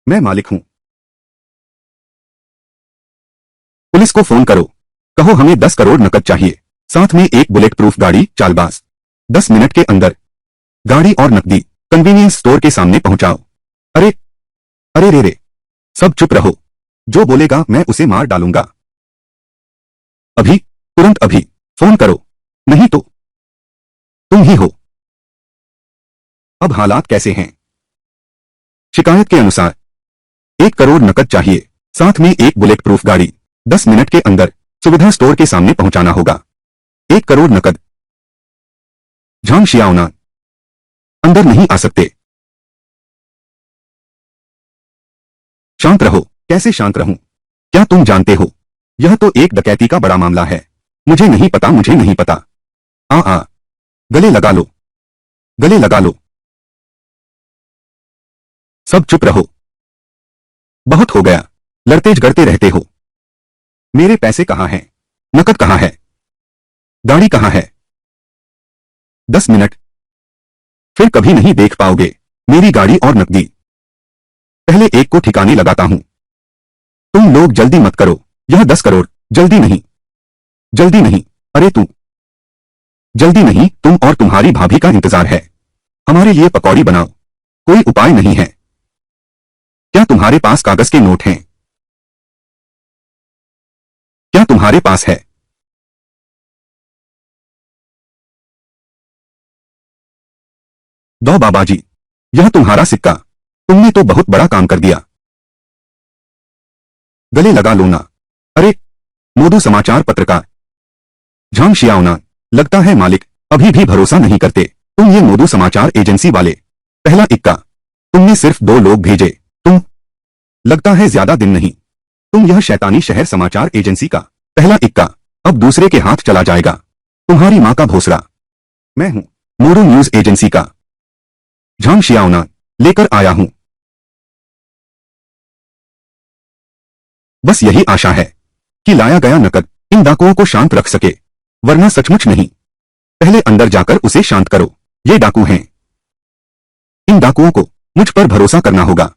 मैं मालिक हूं। पुलिस को फोन करो। कहो हमें 10 करोड़ नकद चाहिए, साथ में एक बुलेट प्रूफ गाड़ी। चालबाज, 10 मिनट के अंदर गाड़ी और नकदी कन्वीनियंस स्टोर के सामने पहुंचाओ। अरे अरे रे रे, सब चुप रहो। जो बोलेगा मैं उसे मार डालूंगा। अभी, तुरंत अभी फोन करो, नहीं तो तुम ही हो। अब हालात कैसे हैं? शिकायत के अनुसार 1 करोड़ नकद चाहिए, साथ में एक बुलेट प्रूफ गाड़ी। 10 मिनट के अंदर सुविधा स्टोर के सामने पहुंचाना होगा। 1 करोड़ नकद। झांग शियाओना, अंदर नहीं आ सकते। शांत रहो। कैसे शांत रहूं? क्या तुम जानते हो, यह तो एक डकैती का बड़ा मामला है। मुझे नहीं पता, मुझे नहीं पता। आ गले लगा लो, गले लगा लो। सब चुप रहो। बहुत हो गया, लड़ते झगड़ते रहते हो। मेरे पैसे कहाँ हैं? नकद कहाँ है? गाड़ी कहाँ है? 10 मिनट, फिर कभी नहीं देख पाओगे मेरी गाड़ी और नकदी। पहले एक को ठिकाने लगाता हूं। तुम लोग जल्दी मत करो, यह 10 करोड़। जल्दी नहीं, जल्दी नहीं। अरे तू, जल्दी नहीं, तुम और तुम्हारी भाभी का इंतजार है। हमारे लिए पकौड़ी बनाओ। कोई उपाय नहीं है? क्या तुम्हारे पास कागज के नोट हैं? क्या तुम्हारे पास है? दो बाबा जी, यह तुम्हारा सिक्का। तुमने तो बहुत बड़ा काम कर दिया। गले लगा लो ना। अरे, मोदू समाचार पत्रकार झांग शियाओना, लगता है मालिक अभी भी भरोसा नहीं करते। तुम ये मोदू समाचार एजेंसी वाले, पहला इक्का। तुमने सिर्फ 2 लोग भेजे। तुम, लगता है ज्यादा दिन नहीं। तुम यह शैतानी शहर समाचार एजेंसी का पहला इक्का अब दूसरे के हाथ चला जाएगा। तुम्हारी मां का भोसड़ा। मैं हूं मोरू न्यूज एजेंसी का झांग शियाओना, लेकर आया हूं। बस यही आशा है कि लाया गया नकद इन डाकुओं को शांत रख सके, वरना सचमुच नहीं। पहले अंदर जाकर उसे शांत करो। ये डाकू हैं। इन डाकुओं को मुझ पर भरोसा करना होगा।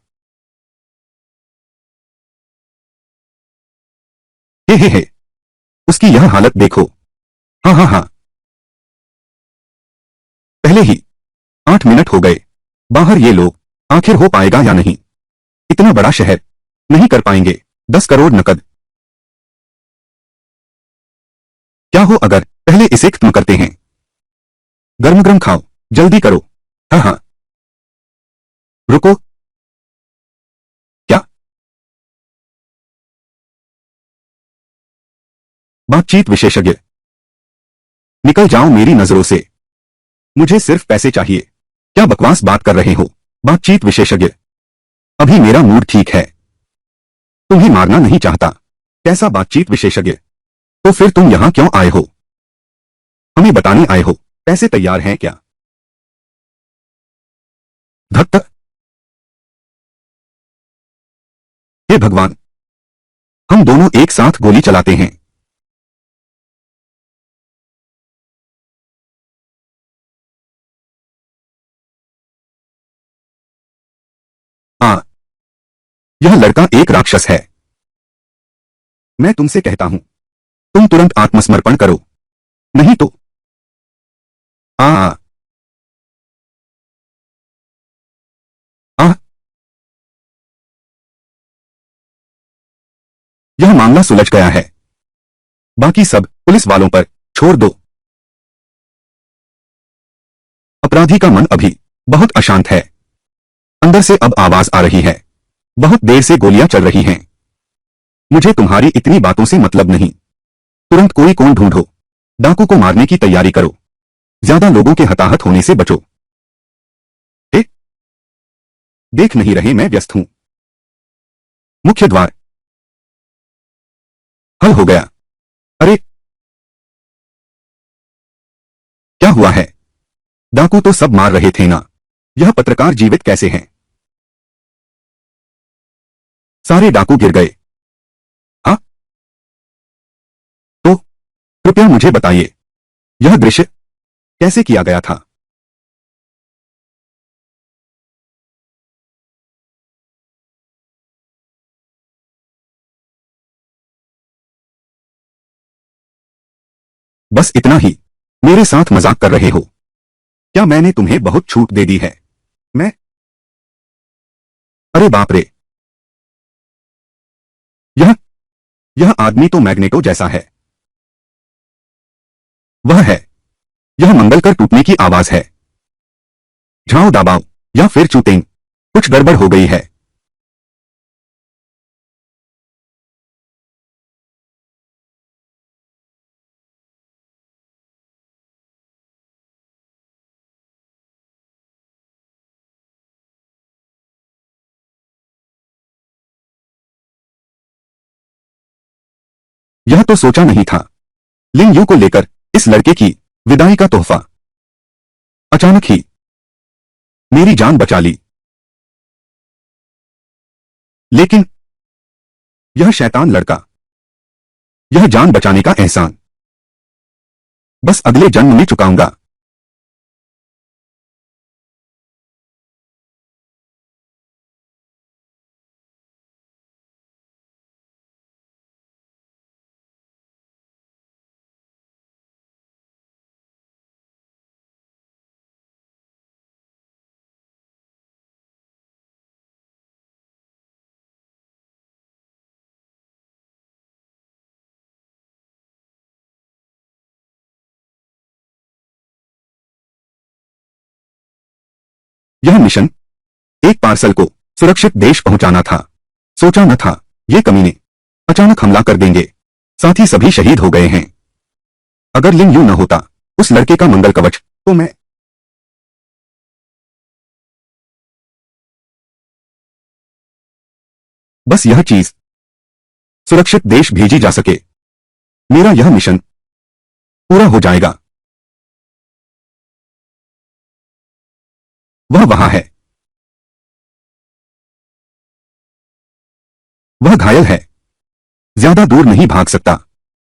हे, उसकी यह हालत देखो। हाँ हाँ हाँ, पहले ही 8 मिनट हो गए। बाहर ये लोग, आखिर हो पाएगा या नहीं? इतना बड़ा शहर, नहीं कर पाएंगे। 10 करोड़ नकद। क्या हो अगर पहले इसे खत्म करते हैं? गर्म गर्म खाओ, जल्दी करो। हाँ हाँ, रुको। क्या? बातचीत विशेषज्ञ, निकल जाओ मेरी नजरों से। मुझे सिर्फ पैसे चाहिए। क्या बकवास बात कर रहे हो? बातचीत विशेषज्ञ, अभी मेरा मूड ठीक है। तुम्हें मारना नहीं चाहता। कैसा बातचीत विशेषज्ञ? तो फिर तुम यहां क्यों आए हो? हमें बताने आए हो? पैसे तैयार हैं क्या? धत्त, हे भगवान, हम दोनों एक साथ गोली चलाते हैं। आ, यह लड़का एक राक्षस है। मैं तुमसे कहता हूं, तुम तुरंत आत्मसमर्पण करो, नहीं तो। आ आ, आ, यह मामला सुलझ गया है। बाकी सब पुलिस वालों पर छोड़ दो। अपराधी का मन अभी बहुत अशांत है। अंदर से अब आवाज आ रही है। बहुत देर से गोलियां चल रही हैं। मुझे तुम्हारी इतनी बातों से मतलब नहीं। तुरंत कोई कौन ढूंढो। डाकू को मारने की तैयारी करो। ज्यादा लोगों के हताहत होने से बचो। ए, देख नहीं रहे मैं व्यस्त हूं। मुख्य द्वार, हल हो गया। अरे, क्या हुआ है? डाकू तो सब मार रहे थे ना। यह पत्रकार जीवित कैसे हैं? सारे डाकू गिर गए। हाँ, तो कृपया मुझे बताइए, यह दृश्य कैसे किया गया था? बस इतना ही। मेरे साथ मजाक कर रहे हो क्या? मैंने तुम्हें बहुत छूट दे दी है। मैं? अरे बाप रे! यह यह आदमी तो मैग्नेटो जैसा है। वह है। यह मंगल कर टूटने की आवाज है। झाओ दाबाओ या फिर चूतें। कुछ गड़बड़ हो गई है। यह तो सोचा नहीं था। लिंग यू को लेकर इस लड़के की विदाई का तोहफा। अचानक ही मेरी जान बचा ली। लेकिन यह शैतान लड़का। यह जान बचाने का एहसान बस अगले जन्म में चुकाऊंगा। यह मिशन एक पार्सल को सुरक्षित देश पहुंचाना था। सोचा न था ये कमीने अचानक हमला कर देंगे। साथ ही सभी शहीद हो गए हैं। अगर लिंग यू न होता, उस लड़के का मंगल कवच, तो मैं। बस यह चीज सुरक्षित देश भेजी जा सके, मेरा यह मिशन पूरा हो जाएगा। वह वहां है। वह घायल है। ज्यादा दूर नहीं भाग सकता।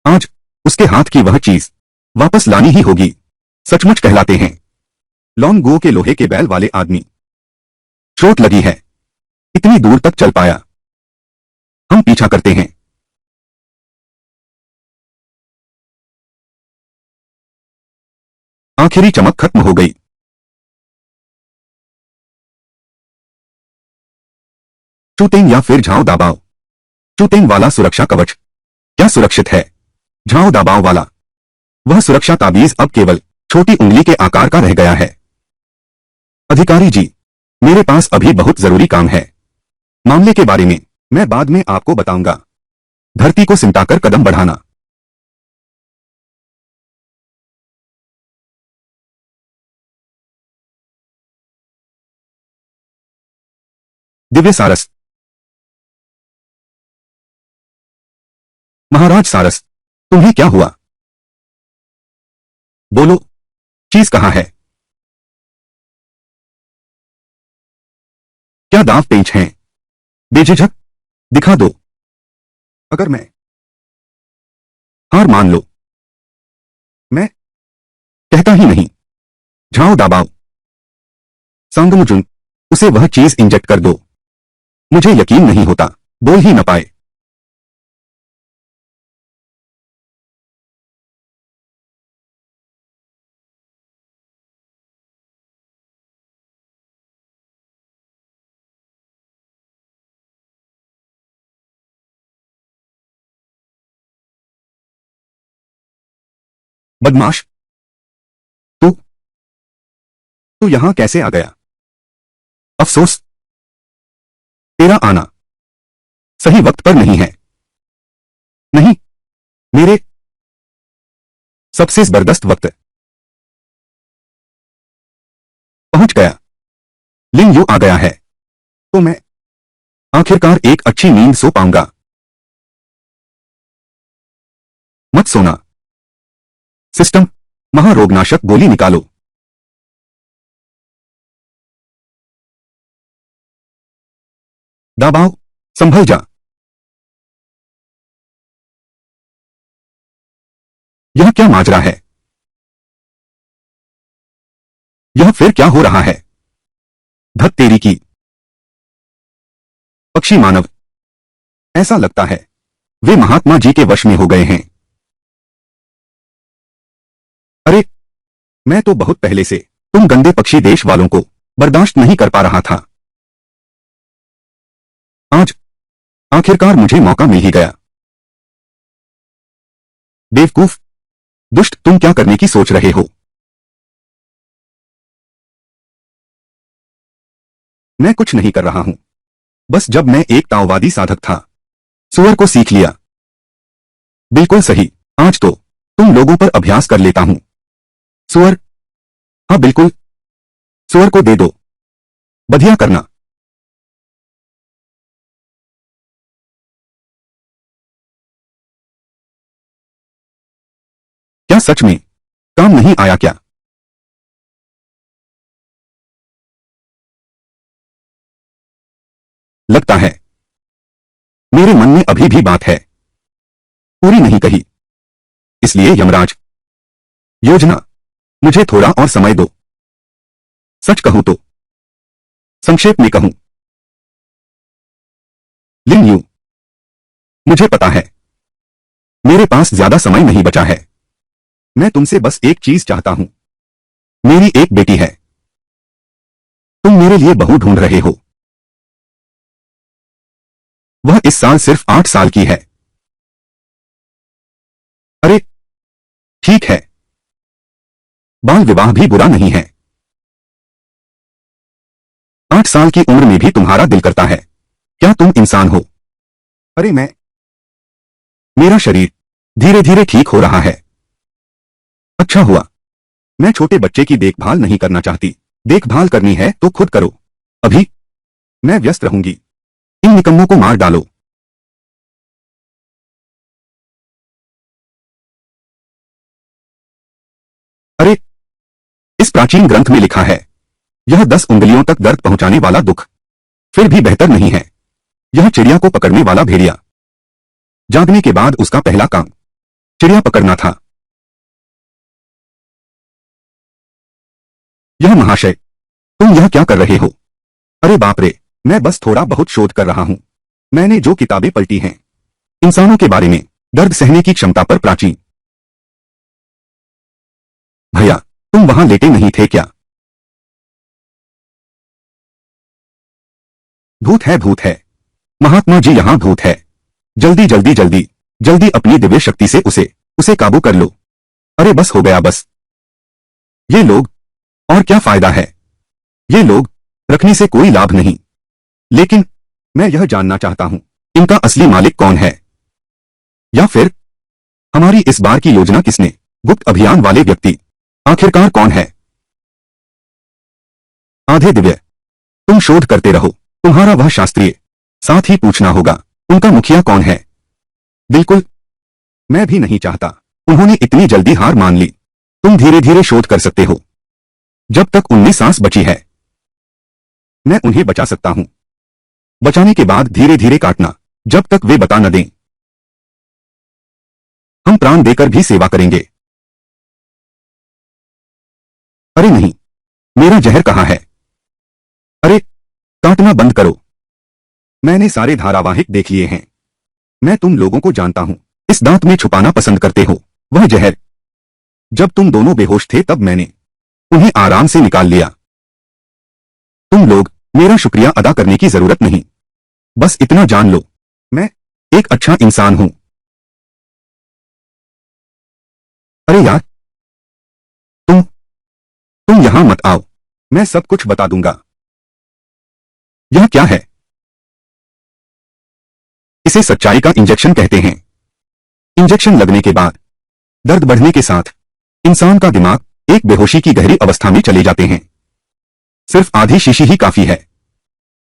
आज उसके हाथ की वह चीज वापस लानी ही होगी। सचमुच कहलाते हैं लॉन्ग गो के लोहे के बैल वाले आदमी। चोट लगी है, इतनी दूर तक चल पाया। हम पीछा करते हैं। आखिरी चमक खत्म हो गई। चूतेंग या फिर झाओ दाबाओ। चूतेंग वाला सुरक्षा कवच क्या सुरक्षित है? झाओ दाबाओ वाला वह सुरक्षा ताबीज अब केवल छोटी उंगली के आकार का रह गया है। अधिकारी जी, मेरे पास अभी बहुत जरूरी काम है। मामले के बारे में मैं बाद में आपको बताऊंगा। धरती को सिमटाकर कदम बढ़ाना। दिव्य सारस। महाराज सारस, तुम्हें क्या हुआ? बोलो, चीज कहां है? क्या दांव पेंच हैं? बेझिझक दिखा दो। अगर मैं हार मान लो। मैं कहता ही नहीं। झाओ दाबाओ। सांगमुजुन, उसे वह चीज इंजेक्ट कर दो। मुझे यकीन नहीं होता बोल ही न पाए। बदमाश, तू तू यहां कैसे आ गया? अफसोस, तेरा आना सही वक्त पर नहीं है। नहीं, मेरे सबसे जबरदस्त वक्त पहुंच गया। लिंग यू आ गया है, तो मैं आखिरकार एक अच्छी नींद सो पाऊंगा। मत सोना। सिस्टम महारोगनाशक गोली निकालो। दाबाओ, संभल जा। यह क्या माजरा है? यह फिर क्या हो रहा है? धत तेरी की। पक्षी मानव, ऐसा लगता है वे महात्मा जी के वश में हो गए हैं। अरे, मैं तो बहुत पहले से तुम गंदे पक्षी देश वालों को बर्दाश्त नहीं कर पा रहा था। आज आखिरकार मुझे मौका मिल ही गया। बेवकूफ, दुष्ट, तुम क्या करने की सोच रहे हो? मैं कुछ नहीं कर रहा हूं। बस जब मैं एक ताओवादी साधक था, सुअर को सीख लिया। बिल्कुल सही, आज तो तुम लोगों पर अभ्यास कर लेता हूं। सुअर? हाँ बिल्कुल, सुअर को दे दो। बधिया करना। क्या सच में काम नहीं आया क्या? लगता है मेरे मन में अभी भी बात है, पूरी नहीं कही। इसलिए यमराज, योजना, मुझे थोड़ा और समय दो। सच कहूं तो, संक्षेप में कहूं, लिन यू, मुझे पता है मेरे पास ज्यादा समय नहीं बचा है। मैं तुमसे बस एक चीज चाहता हूं। मेरी एक बेटी है। तुम मेरे लिए बहू ढूंढ रहे हो। वह इस साल सिर्फ 8 साल की है। अरे, ठीक है, बाल विवाह भी बुरा नहीं है। 8 साल की उम्र में भी तुम्हारा दिल करता है। क्या तुम इंसान हो? अरे मेरा शरीर धीरे धीरे ठीक हो रहा है। अच्छा हुआ। मैं छोटे बच्चे की देखभाल नहीं करना चाहती। देखभाल करनी है तो खुद करो। अभी मैं व्यस्त रहूंगी। इन निकम्मों को मार डालो। अरे, इस प्राचीन ग्रंथ में लिखा है, यह 10 उंगलियों तक दर्द पहुंचाने वाला दुख फिर भी बेहतर नहीं है। यह चिड़िया को पकड़ने वाला भेड़िया। जागने के बाद उसका पहला काम चिड़िया पकड़ना था। यह महाशय, तुम यह क्या कर रहे हो? अरे बाप रे, मैं बस थोड़ा बहुत शोध कर रहा हूं। मैंने जो किताबें पलटी हैं, इंसानों के बारे में, दर्द सहने की क्षमता पर प्राचीन। भैया, तुम वहां लेटे नहीं थे क्या? भूत है, भूत है। महात्मा जी, यहां भूत है। जल्दी जल्दी जल्दी जल्दी अपनी दिव्य शक्ति से उसे उसे काबू कर लो। अरे बस हो गया, बस। ये लोग, और क्या फायदा है? ये लोग रखने से कोई लाभ नहीं। लेकिन मैं यह जानना चाहता हूं, इनका असली मालिक कौन है? या फिर हमारी इस बार की योजना किसने? गुप्त अभियान वाले व्यक्ति आखिरकार कौन है? आधे दिव्य, तुम शोध करते रहो। तुम्हारा वह शास्त्रीय साथ ही पूछना होगा, उनका मुखिया कौन है? बिल्कुल, मैं भी नहीं चाहता। उन्होंने इतनी जल्दी हार मान ली। तुम धीरे धीरे शोध कर सकते हो। जब तक उनमें सांस बची है, मैं उन्हें बचा सकता हूं। बचाने के बाद धीरे धीरे काटना, जब तक वे बता न दें। हम प्राण देकर भी सेवा करेंगे। अरे नहीं, मेरा जहर कहां है? अरे, काटना बंद करो। मैंने सारे धारावाहिक देख लिए हैं। मैं तुम लोगों को जानता हूं। इस दांत में छुपाना पसंद करते हो वह जहर। जब तुम दोनों बेहोश थे तब मैंने उन्हें आराम से निकाल लिया। तुम लोग मेरा शुक्रिया अदा करने की जरूरत नहीं। बस इतना जान लो, मैं एक अच्छा इंसान हूं। अरे यार, तुम यहां मत आओ। मैं सब कुछ बता दूंगा। यह क्या है? इसे सच्चाई का इंजेक्शन कहते हैं। इंजेक्शन लगने के बाद दर्द बढ़ने के साथ इंसान का दिमाग एक बेहोशी की गहरी अवस्था में चले जाते हैं। सिर्फ आधी शीशी ही काफी है।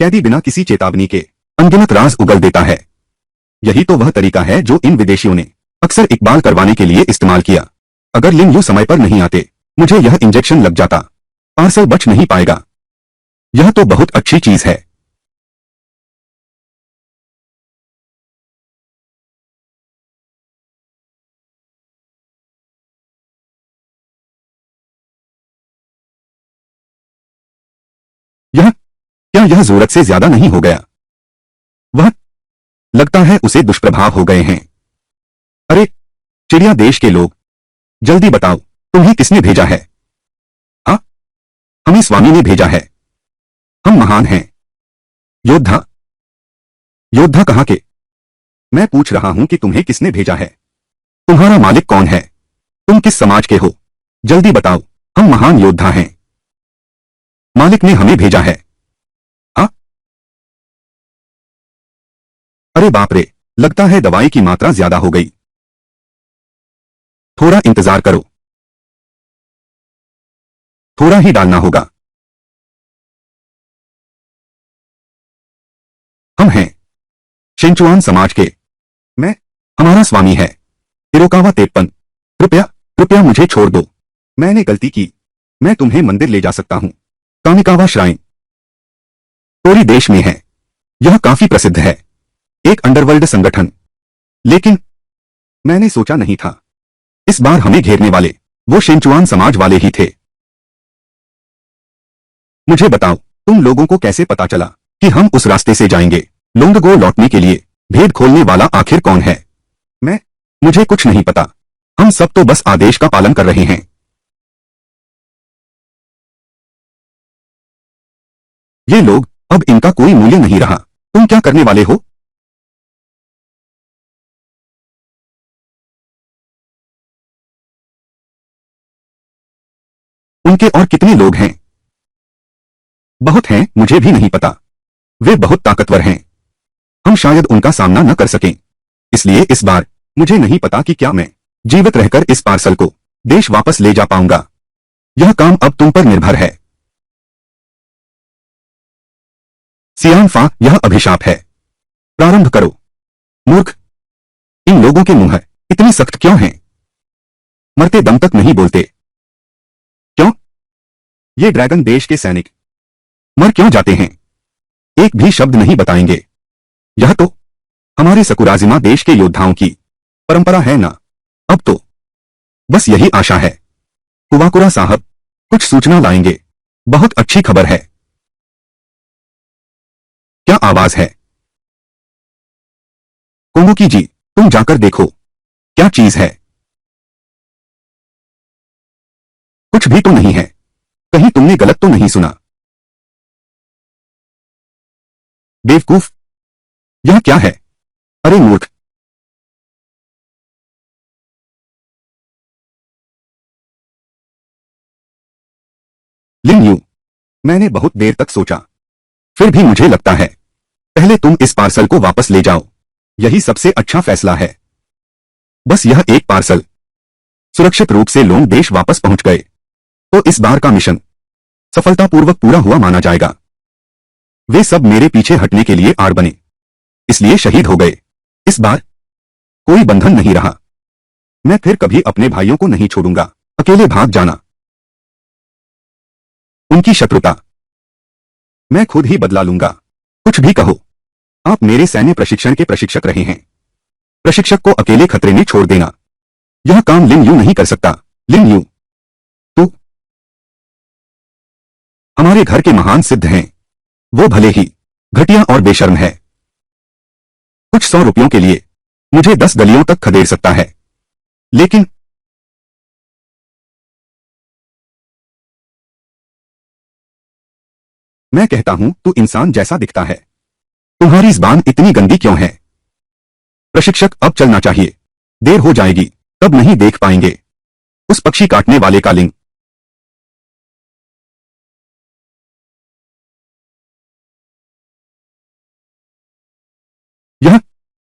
कैदी बिना किसी चेतावनी के अनगिनत राज उगल देता है। यही तो वह तरीका है जो इन विदेशियों ने अक्सर इकबाल करवाने के लिए इस्तेमाल किया। अगर लिन यू समय पर नहीं आते, मुझे यह इंजेक्शन लग जाता। पार्सल बच नहीं पाएगा। यह तो बहुत अच्छी चीज है। यह क्या यह जरूरत से ज्यादा नहीं हो गया? वह लगता है उसे दुष्प्रभाव हो गए हैं। अरे, चिड़िया देश के लोग, जल्दी बताओ, तुम्हें किसने भेजा है? हाँ, हमें स्वामी ने भेजा है। हम महान हैं। योद्धा? योद्धा कहाँ के? मैं पूछ रहा हूं कि तुम्हें किसने भेजा है? तुम्हारा मालिक कौन है? तुम किस समाज के हो? जल्दी बताओ। हम महान योद्धा हैं। मालिक ने हमें भेजा है। हाँ? अरे बाप रे, लगता है दवाई की मात्रा ज्यादा हो गई। थोड़ा इंतजार करो, थोड़ा ही डालना होगा। हम हैं शिंचुआन समाज के। मैं, हमारा स्वामी है हिरोकावा तेप्पन। कृपया, कृपया मुझे छोड़ दो। मैंने गलती की। मैं तुम्हें मंदिर ले जा सकता हूं। कामिकावा श्राइन टोरी देश में है। यह काफी प्रसिद्ध है, एक अंडरवर्ल्ड संगठन। लेकिन मैंने सोचा नहीं था इस बार हमें घेरने वाले वो शिंचुआन समाज वाले ही थे। मुझे बताओ, तुम लोगों को कैसे पता चला कि हम उस रास्ते से जाएंगे? लोंगगो लौटने के लिए भेद खोलने वाला आखिर कौन है? मैं, मुझे कुछ नहीं पता। हम सब तो बस आदेश का पालन कर रहे हैं। ये लोग, अब इनका कोई मूल्य नहीं रहा। तुम क्या करने वाले हो? उनके और कितने लोग हैं? बहुत हैं, मुझे भी नहीं पता। वे बहुत ताकतवर हैं। हम शायद उनका सामना न कर सकें। इसलिए इस बार मुझे नहीं पता कि क्या मैं जीवित रहकर इस पार्सल को देश वापस ले जा पाऊंगा। यह काम अब तुम पर निर्भर है। सियानफा, यह अभिशाप है। प्रारंभ करो। मूर्ख, इन लोगों के मुंह इतने सख्त क्यों हैं? मरते दम तक नहीं बोलते। क्यों? ये ड्रैगन देश के सैनिक मर क्यों जाते हैं? एक भी शब्द नहीं बताएंगे। यह तो हमारे सकुराजिमा देश के योद्धाओं की परंपरा है ना। अब तो बस यही आशा है। कुवाकुरा साहब कुछ सूचना लाएंगे। बहुत अच्छी खबर है। क्या आवाज है? कोंगोकी जी, तुम जाकर देखो क्या चीज है। कुछ भी तो नहीं है। कहीं तुमने गलत तो नहीं सुना? बेवकूफ, यह क्या है? अरे मूर्ख। लिन यू, मैंने बहुत देर तक सोचा, फिर भी मुझे लगता है पहले तुम इस पार्सल को वापस ले जाओ। यही सबसे अच्छा फैसला है। बस यह एक पार्सल सुरक्षित रूप से लोंग देश वापस पहुंच गए तो इस बार का मिशन सफलतापूर्वक पूरा हुआ माना जाएगा। वे सब मेरे पीछे हटने के लिए आड़ बने, इसलिए शहीद हो गए। इस बार कोई बंधन नहीं रहा। मैं फिर कभी अपने भाइयों को नहीं छोड़ूंगा। अकेले भाग जाना, उनकी शत्रुता मैं खुद ही बदला लूंगा। कुछ भी कहो, आप मेरे सैन्य प्रशिक्षण के प्रशिक्षक रहे हैं। प्रशिक्षक को अकेले खतरे में छोड़ देना, यह काम लिन यू नहीं कर सकता। लिन यू, तू हमारे घर के महान सिद्ध हैं। वो भले ही घटिया और बेशर्म है। कुछ 100 रुपयों के लिए मुझे 10 गलियों तक खदेड़ सकता है, लेकिन मैं कहता हूं तू इंसान जैसा दिखता है। तुम्हारी जुबान इतनी गंदी क्यों है? प्रशिक्षक, अब चलना चाहिए। देर हो जाएगी, तब नहीं देख पाएंगे उस पक्षी काटने वाले का लिंग। यह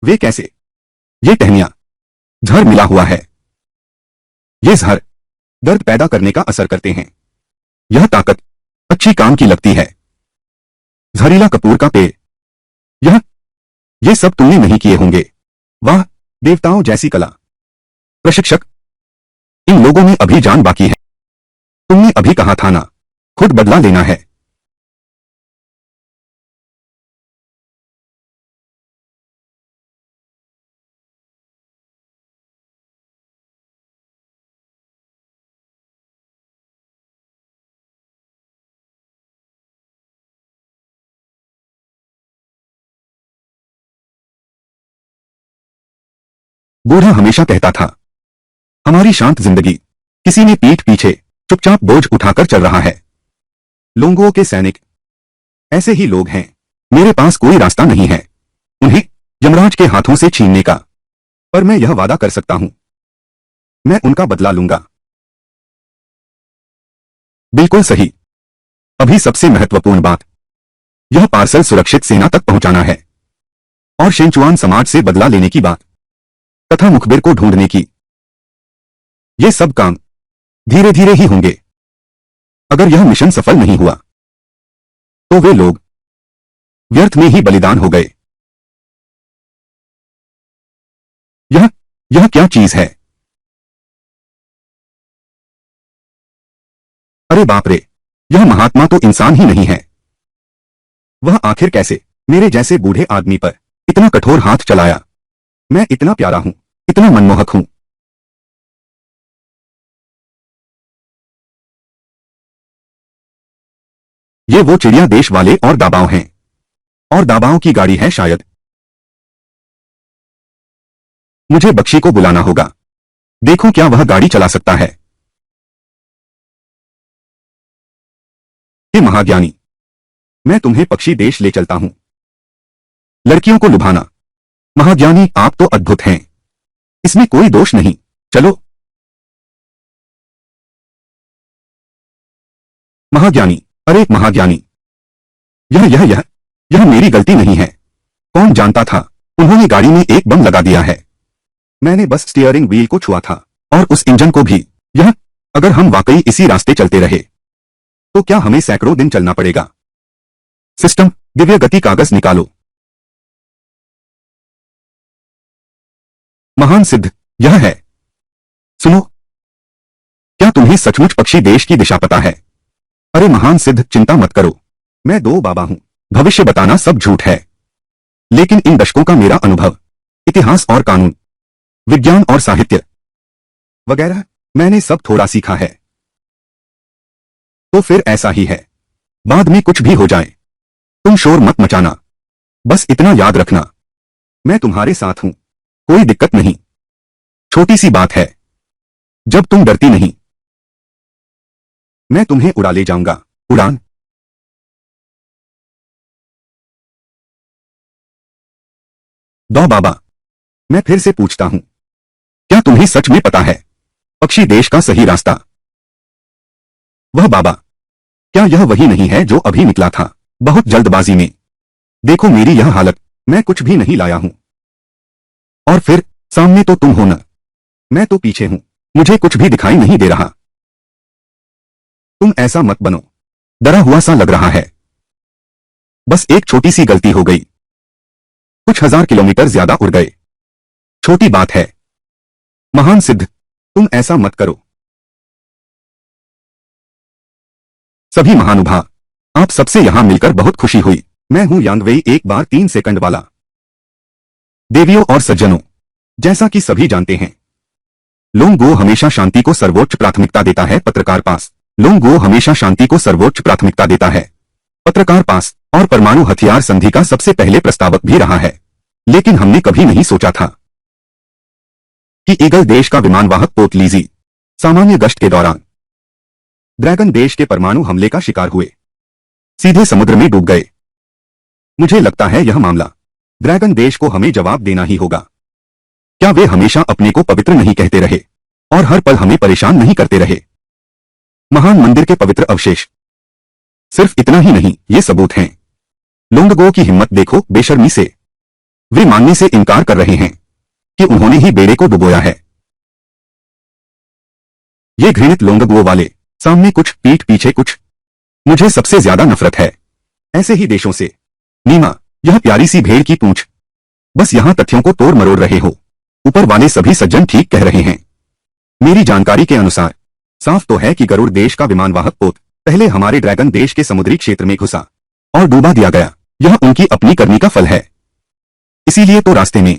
वे कैसे? ये टहनियां जहर मिला हुआ है। ये जहर दर्द पैदा करने का असर करते हैं। यह ताकत अच्छी काम की लगती है। जहरीला कपूर का पेड़, यह ये सब तुमने नहीं किए होंगे। वाह, देवताओं जैसी कला। प्रशिक्षक, इन लोगों में अभी जान बाकी है। तुमने अभी कहा था ना, खुद बदला लेना है। बूढ़ा हमेशा कहता था, हमारी शांत जिंदगी किसी ने पीठ पीछे चुपचाप बोझ उठाकर चल रहा है। लोंगों के सैनिक ऐसे ही लोग हैं। मेरे पास कोई रास्ता नहीं है उन्हें यमराज के हाथों से छीनने का, पर मैं यह वादा कर सकता हूं, मैं उनका बदला लूंगा। बिल्कुल सही। अभी सबसे महत्वपूर्ण बात, यह पार्सल सुरक्षित सेना तक पहुंचाना है और शेंचुआन समाज से बदला लेने की बात तथा मुखबिर को ढूंढने की। ये सब काम धीरे धीरे ही होंगे। अगर यह मिशन सफल नहीं हुआ तो वे लोग व्यर्थ में ही बलिदान हो गए। यह क्या चीज है? अरे बाप रे, यह महात्मा तो इंसान ही नहीं है। वह आखिर कैसे मेरे जैसे बूढ़े आदमी पर इतना कठोर हाथ चलाया? मैं इतना प्यारा हूं, इतना मनमोहक हूं। ये वो चिड़िया देश वाले और दाबाव हैं, और दाबाव की गाड़ी है शायद। मुझे बख्शी को बुलाना होगा। देखो क्या वह गाड़ी चला सकता है। हे महाज्ञानी, मैं तुम्हें पक्षी देश ले चलता हूं। लड़कियों को लुभाना। महाज्ञानी आप तो अद्भुत हैं, इसमें कोई दोष नहीं। चलो। महाज्ञानी, अरे महाज्ञानी, यह मेरी गलती नहीं है। कौन जानता था उन्होंने गाड़ी में एक बम लगा दिया है। मैंने बस स्टीयरिंग व्हील को छुआ था और उस इंजन को भी। अगर हम वाकई इसी रास्ते चलते रहे तो क्या हमें सैकड़ों दिन चलना पड़ेगा? सिस्टम दिव्य गति कागज निकालो। महान सिद्ध, यह है। सुनो, क्या तुम्हें सचमुच पक्षी देश की दिशा पता है? अरे महान सिद्ध, चिंता मत करो, मैं दो बाबा हूं। भविष्य बताना सब झूठ है, लेकिन इन दशकों का मेरा अनुभव, इतिहास और कानून, विज्ञान और साहित्य वगैरह, मैंने सब थोड़ा सीखा है। तो फिर ऐसा ही है, बाद में कुछ भी हो जाए तुम शोर मत मचाना। बस इतना याद रखना, मैं तुम्हारे साथ हूं, कोई दिक्कत नहीं। छोटी सी बात है, जब तुम डरती नहीं, मैं तुम्हें उड़ा ले जाऊंगा। उड़ान। दो बाबा, मैं फिर से पूछता हूं, क्या तुम्हें सच में पता है पक्षी देश का सही रास्ता? वह बाबा, क्या यह वही नहीं है जो अभी निकला था बहुत जल्दबाजी में? देखो मेरी यह हालत, मैं कुछ भी नहीं लाया हूं। और फिर सामने तो तुम हो न, मैं तो पीछे हूं, मुझे कुछ भी दिखाई नहीं दे रहा। तुम ऐसा मत बनो, डरा हुआ सा लग रहा है। बस एक छोटी सी गलती हो गई, कुछ 1000 किलोमीटर ज्यादा उड़ गए। छोटी बात है। महान सिद्ध, तुम ऐसा मत करो। सभी महानुभाव, आप सबसे यहां मिलकर बहुत खुशी हुई। मैं हूं यांगवेई, एक बार 3 सेकंड वाला। देवियों और सज्जनों, जैसा कि सभी जानते हैं, लोंगो हमेशा शांति को सर्वोच्च प्राथमिकता देता है। पत्रकार पास। लोंगो हमेशा शांति को सर्वोच्च प्राथमिकता देता है। पत्रकार पास और परमाणु हथियार संधि का सबसे पहले प्रस्तावक भी रहा है। लेकिन हमने कभी नहीं सोचा था कि ईगल देश का विमानवाहक पोत लीजी सामान्य गश्त के दौरान ड्रैगन देश के परमाणु हमले का शिकार हुए, सीधे समुद्र में डूब गए। मुझे लगता है यह मामला ड्रैगन देश को हमें जवाब देना ही होगा। क्या वे हमेशा अपने को पवित्र नहीं कहते रहे और हर पल हमें परेशान नहीं करते रहे? महान मंदिर के पवित्र अवशेष। सिर्फ इतना ही नहीं, ये सबूत हैं। लोंगगो की हिम्मत देखो, बेशर्मी से वे मानने से इनकार कर रहे हैं कि उन्होंने ही बेड़े को डुबोया है। ये घृणित लोंगगो वाले, सामने कुछ पीठ पीछे कुछ। मुझे सबसे ज्यादा नफरत है ऐसे ही देशों से। नीमा, यह प्यारी सी भेड़ की पूंछ, बस यहां तथ्यों को तोड़ मरोड़ रहे हो। ऊपर वाले सभी सज्जन ठीक कह रहे हैं। मेरी जानकारी के अनुसार साफ तो है कि गरुड़ देश का विमानवाहक पोत पहले हमारे ड्रैगन देश के समुद्री क्षेत्र में घुसा और डूबा दिया गया। यह उनकी अपनी करनी का फल है। इसीलिए तो रास्ते में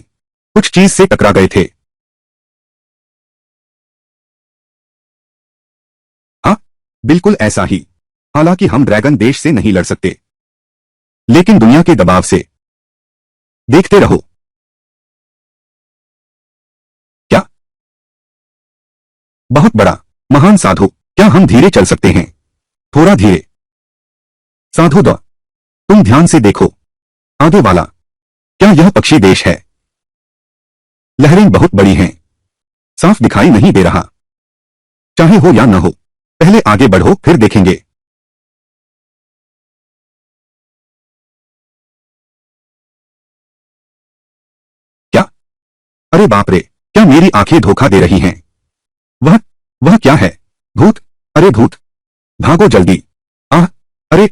कुछ चीज से टकरा गए थे। हाँ, बिल्कुल ऐसा ही। हालांकि हम ड्रैगन देश से नहीं लड़ सकते, लेकिन दुनिया के दबाव से। देखते रहो। क्या? बहुत बड़ा महान साधु, क्या हम धीरे चल सकते हैं? थोड़ा धीरे। साधु द तुम ध्यान से देखो। आगे वाला, क्या यह पक्षी देश है? लहरें बहुत बड़ी हैं। साफ दिखाई नहीं दे रहा। चाहे हो या न हो, पहले आगे बढ़ो फिर देखेंगे। क्या? अरे बाप रे, क्या मेरी आंखें धोखा दे रही हैं? वह वह क्या है? भूत? अरे भूत, भागो जल्दी। आह, अरे,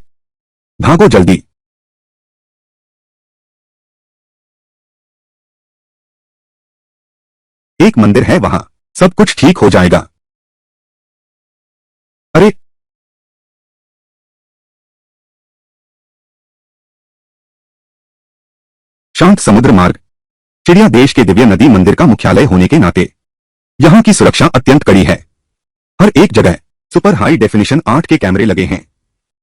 भागो जल्दी। एक मंदिर है वहां, सब कुछ ठीक हो जाएगा। अरे, शांत समुद्र मार्ग। चिड़िया देश के दिव्य नदी मंदिर का मुख्यालय होने के नाते यहां की सुरक्षा अत्यंत कड़ी है। हर एक जगह सुपर हाई डेफिनेशन 8 के कैमरे लगे हैं।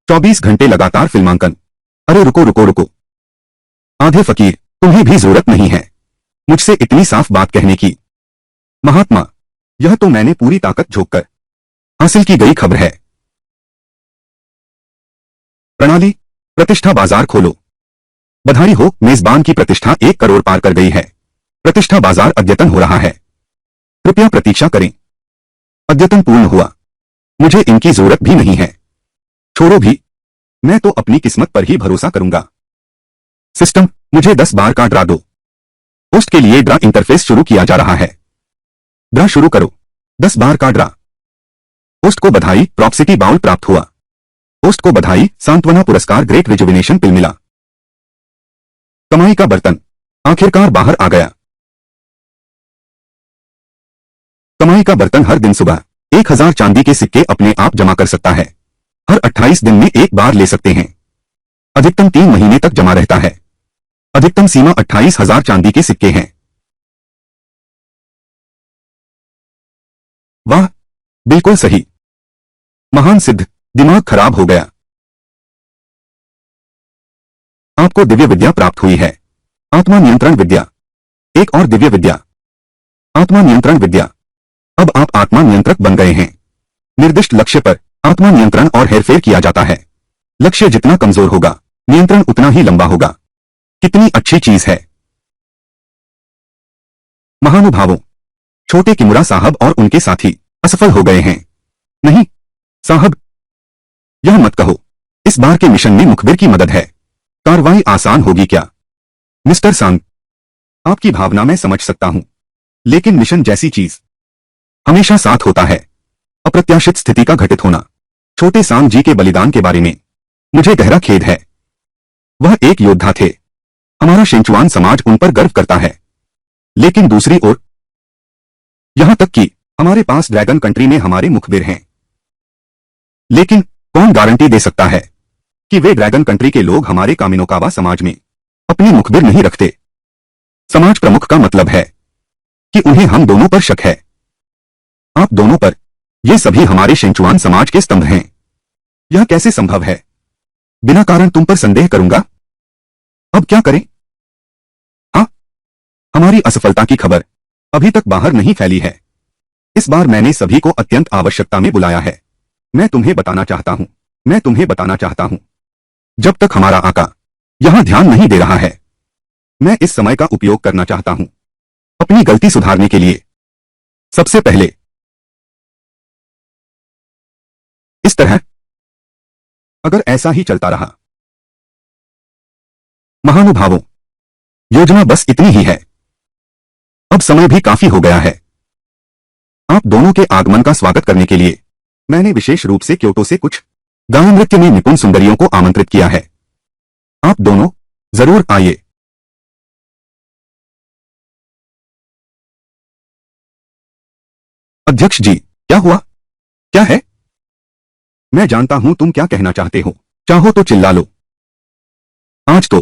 24 घंटे लगातार फिल्मांकन। अरे रुको रुको रुको। आधे फकीर, तुम्हें भी जरूरत नहीं है मुझसे इतनी साफ बात कहने की। महात्मा, यह तो मैंने पूरी ताकत झोंककर हासिल की गई खबर है। प्रणाली, प्रतिष्ठा बाजार खोलो। बधाई हो, मेजबान की प्रतिष्ठा 1 करोड़ पार कर गई है। प्रतिष्ठा बाजार अद्यतन हो रहा है। कृपया प्रतीक्षा करें। अद्यतन पूर्ण हुआ। मुझे इनकी जरूरत भी नहीं है। छोड़ो भी, मैं तो अपनी किस्मत पर ही भरोसा करूंगा। सिस्टम, मुझे 10 बार का ड्रा दो। होस्ट के लिए ड्रा इंटरफेस शुरू किया जा रहा है। ड्रा शुरू करो। 10 बार का ड्रा। होस्ट को बधाई, प्रॉक्सिटी बाउल प्राप्त हुआ। होस्ट को बधाई, सांत्वना पुरस्कार ग्रेट रिजुविनेशन पिल मिला। कमाई का बर्तन आखिरकार बाहर आ गया। कमाई का बर्तन हर दिन सुबह 1000 चांदी के सिक्के अपने आप जमा कर सकता है। हर 28 दिन में एक बार ले सकते हैं। अधिकतम 3 महीने तक जमा रहता है। अधिकतम सीमा 28,000 चांदी के सिक्के हैं। वाह, बिल्कुल सही। महान सिद्ध, दिमाग खराब हो गया। आपको दिव्य विद्या प्राप्त हुई है। आत्मा नियंत्रण विद्या। एक और दिव्य विद्या, आत्मा नियंत्रण विद्या। अब आप आत्मा नियंत्रक बन गए हैं। निर्दिष्ट लक्ष्य पर आत्मा नियंत्रण और हेरफेर किया जाता है। लक्ष्य जितना कमजोर होगा, नियंत्रण उतना ही लंबा होगा। कितनी अच्छी चीज है। महानुभावों, छोटे किमुरा साहब और उनके साथी असफल हो गए हैं। नहीं साहब, यह मत कहो। इस बार के मिशन में मुखबिर की मदद है। कार्रवाई आसान होगी क्या? मिस्टर सांग, आपकी भावना मैं समझ सकता हूं, लेकिन मिशन जैसी चीज हमेशा साथ होता है। अप्रत्याशित स्थिति का घटित होना। छोटे सांग जी के बलिदान के बारे में मुझे गहरा खेद है। वह एक योद्धा थे। हमारा शिंचुआन समाज उन पर गर्व करता है। लेकिन दूसरी ओर, यहां तक कि हमारे पास ड्रैगन कंट्री में हमारे मुखबिर हैं। लेकिन कौन गारंटी दे सकता है कि वे ड्रैगन कंट्री के लोग हमारे कामिनोकावा समाज में अपने मुखबिर नहीं रखते? समाज प्रमुख का मतलब है कि उन्हें हम दोनों पर शक है। आप दोनों पर। ये सभी हमारे शिंचुआन समाज के स्तंभ हैं। यह कैसे संभव है? बिना कारण तुम पर संदेह करूंगा। अब क्या करें? हाँ, हमारी असफलता की खबर अभी तक बाहर नहीं फैली है। इस बार मैंने सभी को अत्यंत आवश्यकता में बुलाया है। मैं तुम्हें बताना चाहता हूं, मैं तुम्हें बताना चाहता हूं। जब तक हमारा आका यहां ध्यान नहीं दे रहा है, मैं इस समय का उपयोग करना चाहता हूं अपनी गलती सुधारने के लिए। सबसे पहले इस तरह, अगर ऐसा ही चलता रहा। महानुभावों, योजना बस इतनी ही है। अब समय भी काफी हो गया है। आप दोनों के आगमन का स्वागत करने के लिए मैंने विशेष रूप से क्योटो से कुछ गायन नृत्य में निपुण सुंदरियों को आमंत्रित किया है। आप दोनों जरूर आइए। अध्यक्ष जी, क्या हुआ? क्या है? मैं जानता हूं तुम क्या कहना चाहते हो। चाहो तो चिल्ला लो। आज तो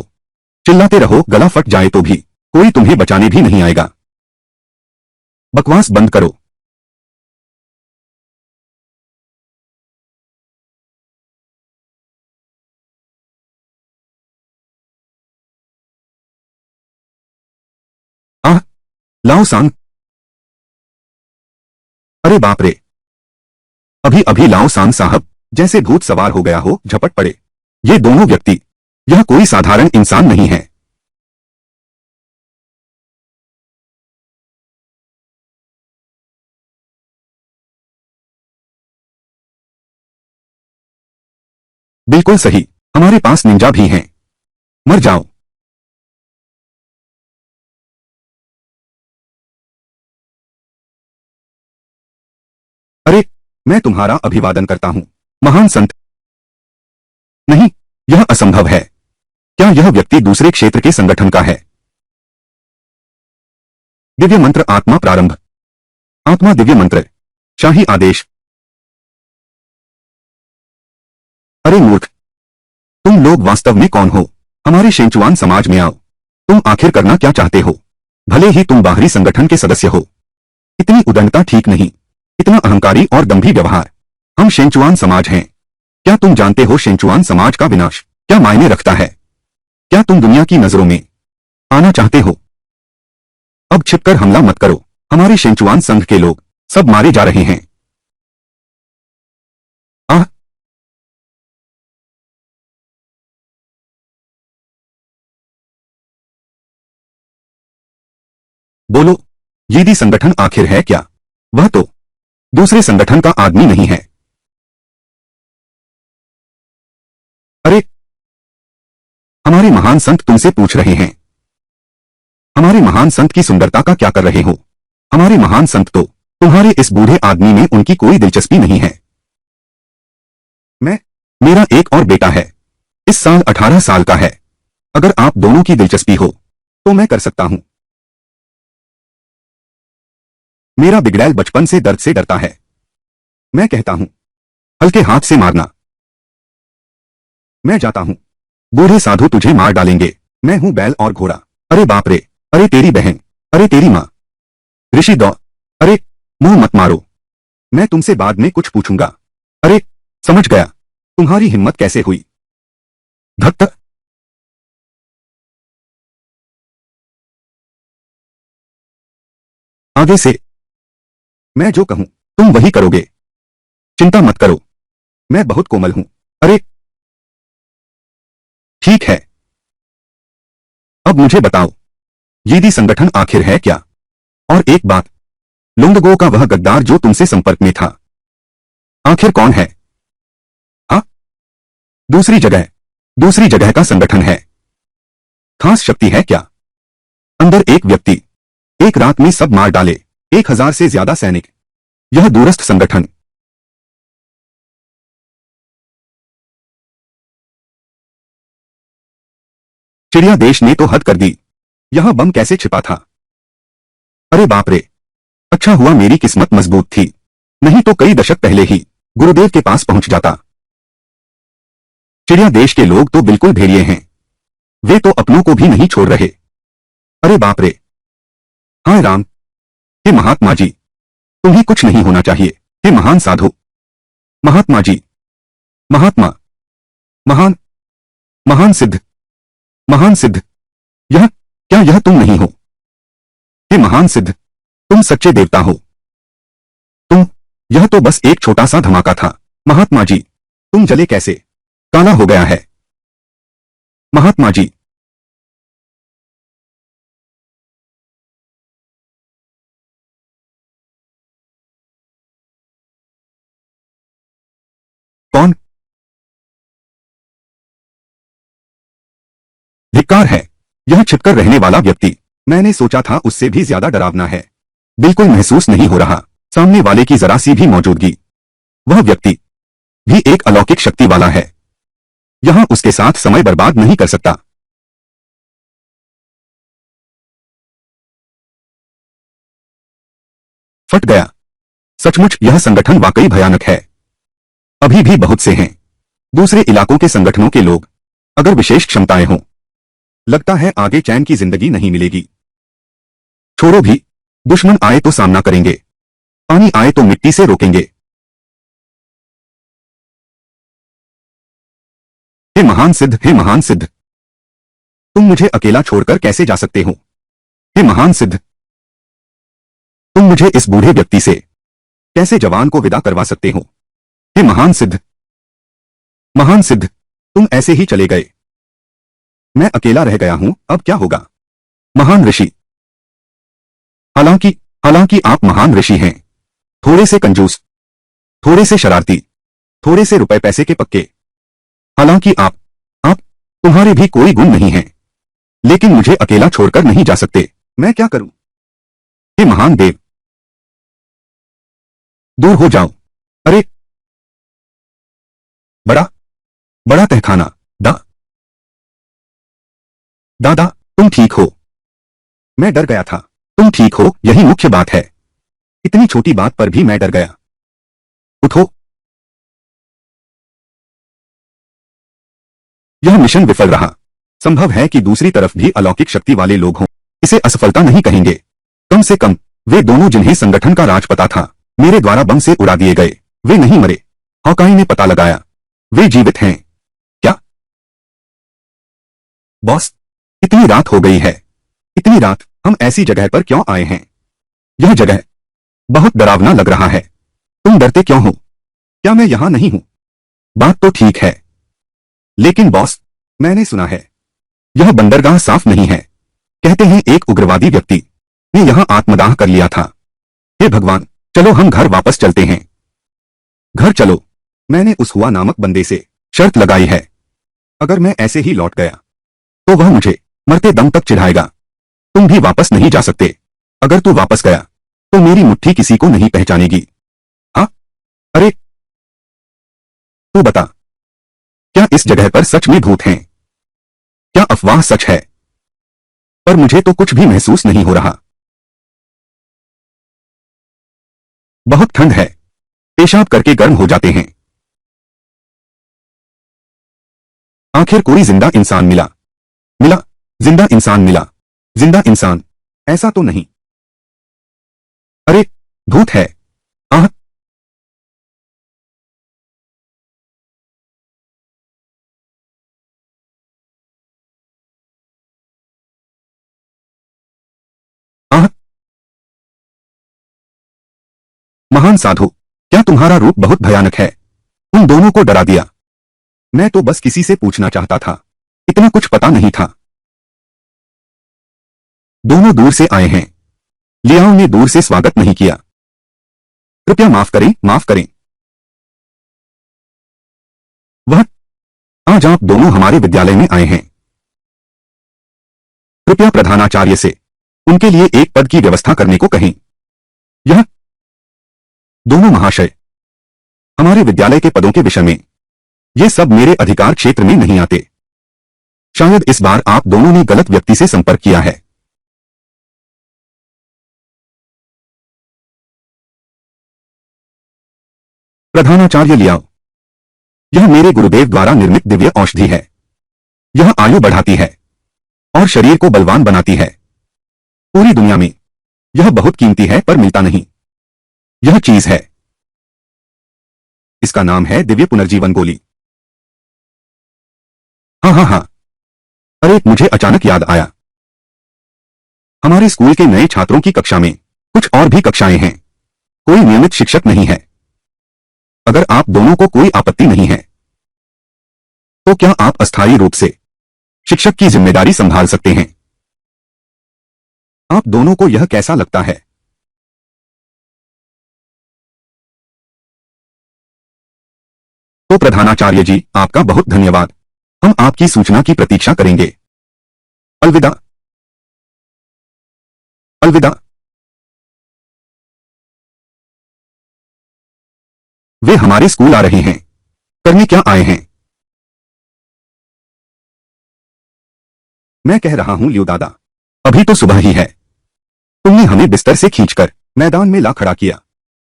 चिल्लाते रहो, गला फट जाए तो भी कोई तुम्हें बचाने भी नहीं आएगा। बकवास बंद करो। आह, लाओ सांग। अरे बाप रे, अभी अभी लाओ सांग साहब जैसे भूत सवार हो गया हो झपट पड़े। ये दोनों व्यक्ति, यह कोई साधारण इंसान नहीं है। बिल्कुल सही, हमारे पास निंजा भी हैं। मर जाओ। अरे, मैं तुम्हारा अभिवादन करता हूं, महान संत। नहीं, यह असंभव है। क्या यह व्यक्ति दूसरे क्षेत्र के संगठन का है? दिव्य मंत्र आत्मा प्रारंभ। आत्मा दिव्य मंत्र। शाही आदेश। अरे मूर्ख, तुम लोग वास्तव में कौन हो? हमारे शेंचुआन समाज में आओ। तुम आखिर करना क्या चाहते हो? भले ही तुम बाहरी संगठन के सदस्य हो, इतनी उदंडता ठीक नहीं, इतना अहंकारी और दंभी व्यवहार। हम शेंचुआन समाज हैं। क्या तुम जानते हो शेंचुआन समाज का विनाश क्या मायने रखता है? क्या तुम दुनिया की नजरों में आना चाहते हो? अब छिपकर हमला मत करो। हमारे शेंचुआन संघ के लोग सब मारे जा रहे हैं। आह, बोलो, यीदी संगठन आखिर है क्या? वह तो दूसरे संगठन का आदमी नहीं है। अरे, हमारे महान संत तुमसे पूछ रहे हैं। हमारे महान संत की सुंदरता का क्या कर रहे हो? हमारे महान संत तो तुम्हारे इस बूढ़े आदमी में उनकी कोई दिलचस्पी नहीं है। मैं, मेरा एक और बेटा है, इस साल 18 साल का है। अगर आप दोनों की दिलचस्पी हो तो मैं कर सकता हूं। मेरा बिगड़ैल बचपन से दर्द से डरता है। मैं कहता हूं, हल्के हाथ से मारना। मैं जाता हूं। बूढ़े साधु तुझे मार डालेंगे। मैं हूं बैल और घोड़ा। अरे बाप रे, अरे तेरी बहन, अरे तेरी मां। ऋषि दौ, अरे, मुंह मत मारो। मैं तुमसे बाद में कुछ पूछूंगा। अरे, समझ गया। तुम्हारी हिम्मत कैसे हुई? धत्त। आगे से मैं जो कहूं तुम वही करोगे। चिंता मत करो, मैं बहुत कोमल हूं। अरे, ठीक है। अब मुझे बताओ, यीदी संगठन आखिर है क्या? और एक बात, लुंगगो का वह गद्दार जो तुमसे संपर्क में था, आखिर कौन है? हाँ, दूसरी जगह का संगठन है। खास शक्ति है क्या? अंदर एक व्यक्ति, एक रात में सब मार डाले, 1000 से ज्यादा सैनिक। यह दूरस्थ संगठन। चिड़िया देश ने तो हद कर दी। यह बम कैसे छिपा था? अरे बाप रे, अच्छा हुआ मेरी किस्मत मजबूत थी, नहीं तो कई दशक पहले ही गुरुदेव के पास पहुंच जाता। चिड़िया देश के लोग तो बिल्कुल भेड़िए हैं। वे तो अपनों को भी नहीं छोड़ रहे। अरे बाप रे। हाय राम। हे महात्मा जी, तुम्हें कुछ नहीं होना चाहिए। हे महान साधु। महात्मा जी। महात्मा। महान, महान सिद्ध, महान सिद्ध। यह, क्या यह तुम नहीं हो? हे महान सिद्ध, तुम सच्चे देवता हो। तुम, यह तो बस एक छोटा सा धमाका था। महात्मा जी, तुम जले कैसे? काला हो गया है। महात्मा जी। कौन? धिक्कार है। यह छिपकर रहने वाला व्यक्ति, मैंने सोचा था उससे भी ज्यादा डरावना है। बिल्कुल महसूस नहीं हो रहा सामने वाले की जरा सी भी मौजूदगी। वह व्यक्ति भी एक अलौकिक शक्ति वाला है। यहां उसके साथ समय बर्बाद नहीं कर सकता। फट गया। सचमुच यह संगठन वाकई भयानक है। अभी भी बहुत से हैं दूसरे इलाकों के संगठनों के लोग। अगर विशेष क्षमताएं हों, लगता है आगे चैन की जिंदगी नहीं मिलेगी। छोड़ो भी, दुश्मन आए तो सामना करेंगे, पानी आए तो मिट्टी से रोकेंगे। हे महान सिद्ध, हे महान सिद्ध, तुम मुझे अकेला छोड़कर कैसे जा सकते हो? हे महान सिद्ध, तुम मुझे इस बूढ़े व्यक्ति से कैसे जवान को विदा करवा सकते हो? हे महान सिद्ध, तुम ऐसे ही चले गए। मैं अकेला रह गया हूं, अब क्या होगा? महान ऋषि, हालांकि आप महान ऋषि हैं, थोड़े से कंजूस, थोड़े से शरारती, थोड़े से रुपए पैसे के पक्के। हालांकि आप तुम्हारे भी कोई गुण नहीं है, लेकिन मुझे अकेला छोड़कर नहीं जा सकते। मैं क्या करूं? हे महान देव, दूर हो जाओ। अरे, बड़ा तहखाना। दादा, तुम ठीक हो? मैं डर गया था। तुम ठीक हो, यही मुख्य बात है। इतनी छोटी बात पर भी मैं डर गया। उठो। यह मिशन विफल रहा। संभव है कि दूसरी तरफ भी अलौकिक शक्ति वाले लोग हों। इसे असफलता नहीं कहेंगे। कम से कम वे दोनों जिन्हें संगठन का राज पता था, मेरे द्वारा बम से उड़ा दिए गए। वे नहीं मरे। हॉकाई ने पता लगाया, वे जीवित हैं। क्या? बॉस, इतनी रात हो गई है। इतनी रात हम ऐसी जगह पर क्यों आए हैं? यह जगह बहुत डरावना लग रहा है। तुम डरते क्यों हो? क्या मैं यहां नहीं हूं? बात तो ठीक है, लेकिन बॉस, मैंने सुना है यह बंदरगाह साफ नहीं है। कहते हैं एक उग्रवादी व्यक्ति ने यहां आत्मदाह कर लिया था। हे भगवान, चलो हम घर वापस चलते हैं। घर चलो। मैंने उस हुआ नामक बंदे से शर्त लगाई है, अगर मैं ऐसे ही लौट गया तो वह मुझे मरते दम तक चिढ़ाएगा। तुम भी वापस नहीं जा सकते। अगर तू वापस गया तो मेरी मुट्ठी किसी को नहीं पहचानेगी। हाँ? अरे, तू बता, क्या इस जगह पर सच में भूत हैं? क्या अफवाह सच है? पर मुझे तो कुछ भी महसूस नहीं हो रहा। बहुत ठंड है, पेशाब करके गर्म हो जाते हैं। आखिर कोई जिंदा इंसान मिला। जिंदा इंसान मिला। जिंदा इंसान? ऐसा तो नहीं। अरे, भूत है। आह! आह! महान साधु, क्या तुम्हारा रूप बहुत भयानक है? उन दोनों को डरा दिया। मैं तो बस किसी से पूछना चाहता था, इतना कुछ पता नहीं था। दोनों दूर से आए हैं। लियाओ ने दूर से स्वागत नहीं किया। कृपया माफ करें, माफ करें। वह, आज आप दोनों हमारे विद्यालय में आए हैं। कृपया प्रधानाचार्य से उनके लिए एक पद की व्यवस्था करने को कहें। यह दोनों महाशय, हमारे विद्यालय के पदों के विषय में ये सब मेरे अधिकार क्षेत्र में नहीं आते। शायद इस बार आप दोनों ने गलत व्यक्ति से संपर्क किया है। प्रधानाचार्य लियाओ, यह मेरे गुरुदेव द्वारा निर्मित दिव्य औषधि है। यह आयु बढ़ाती है और शरीर को बलवान बनाती है। पूरी दुनिया में यह बहुत कीमती है, पर मिलता नहीं। यह चीज है, इसका नाम है दिव्य पुनर्जीवन गोली। हाँ हाँ हाँ। अरे, मुझे अचानक याद आया, हमारे स्कूल के नए छात्रों की कक्षा में कुछ और भी कक्षाएं हैं। कोई नियमित शिक्षक नहीं है। अगर आप दोनों को कोई आपत्ति नहीं है तो क्या आप अस्थायी रूप से शिक्षक की जिम्मेदारी संभाल सकते हैं? आप दोनों को यह कैसा लगता है? तो प्रधानाचार्य जी, आपका बहुत धन्यवाद। हम आपकी सूचना की प्रतीक्षा करेंगे। अलविदा। अलविदा। वे हमारे स्कूल आ रहे हैं। करने क्या आए हैं? मैं कह रहा हूं लियो दादा, अभी तो सुबह ही है। तुमने हमें बिस्तर से खींचकर मैदान में ला खड़ा किया।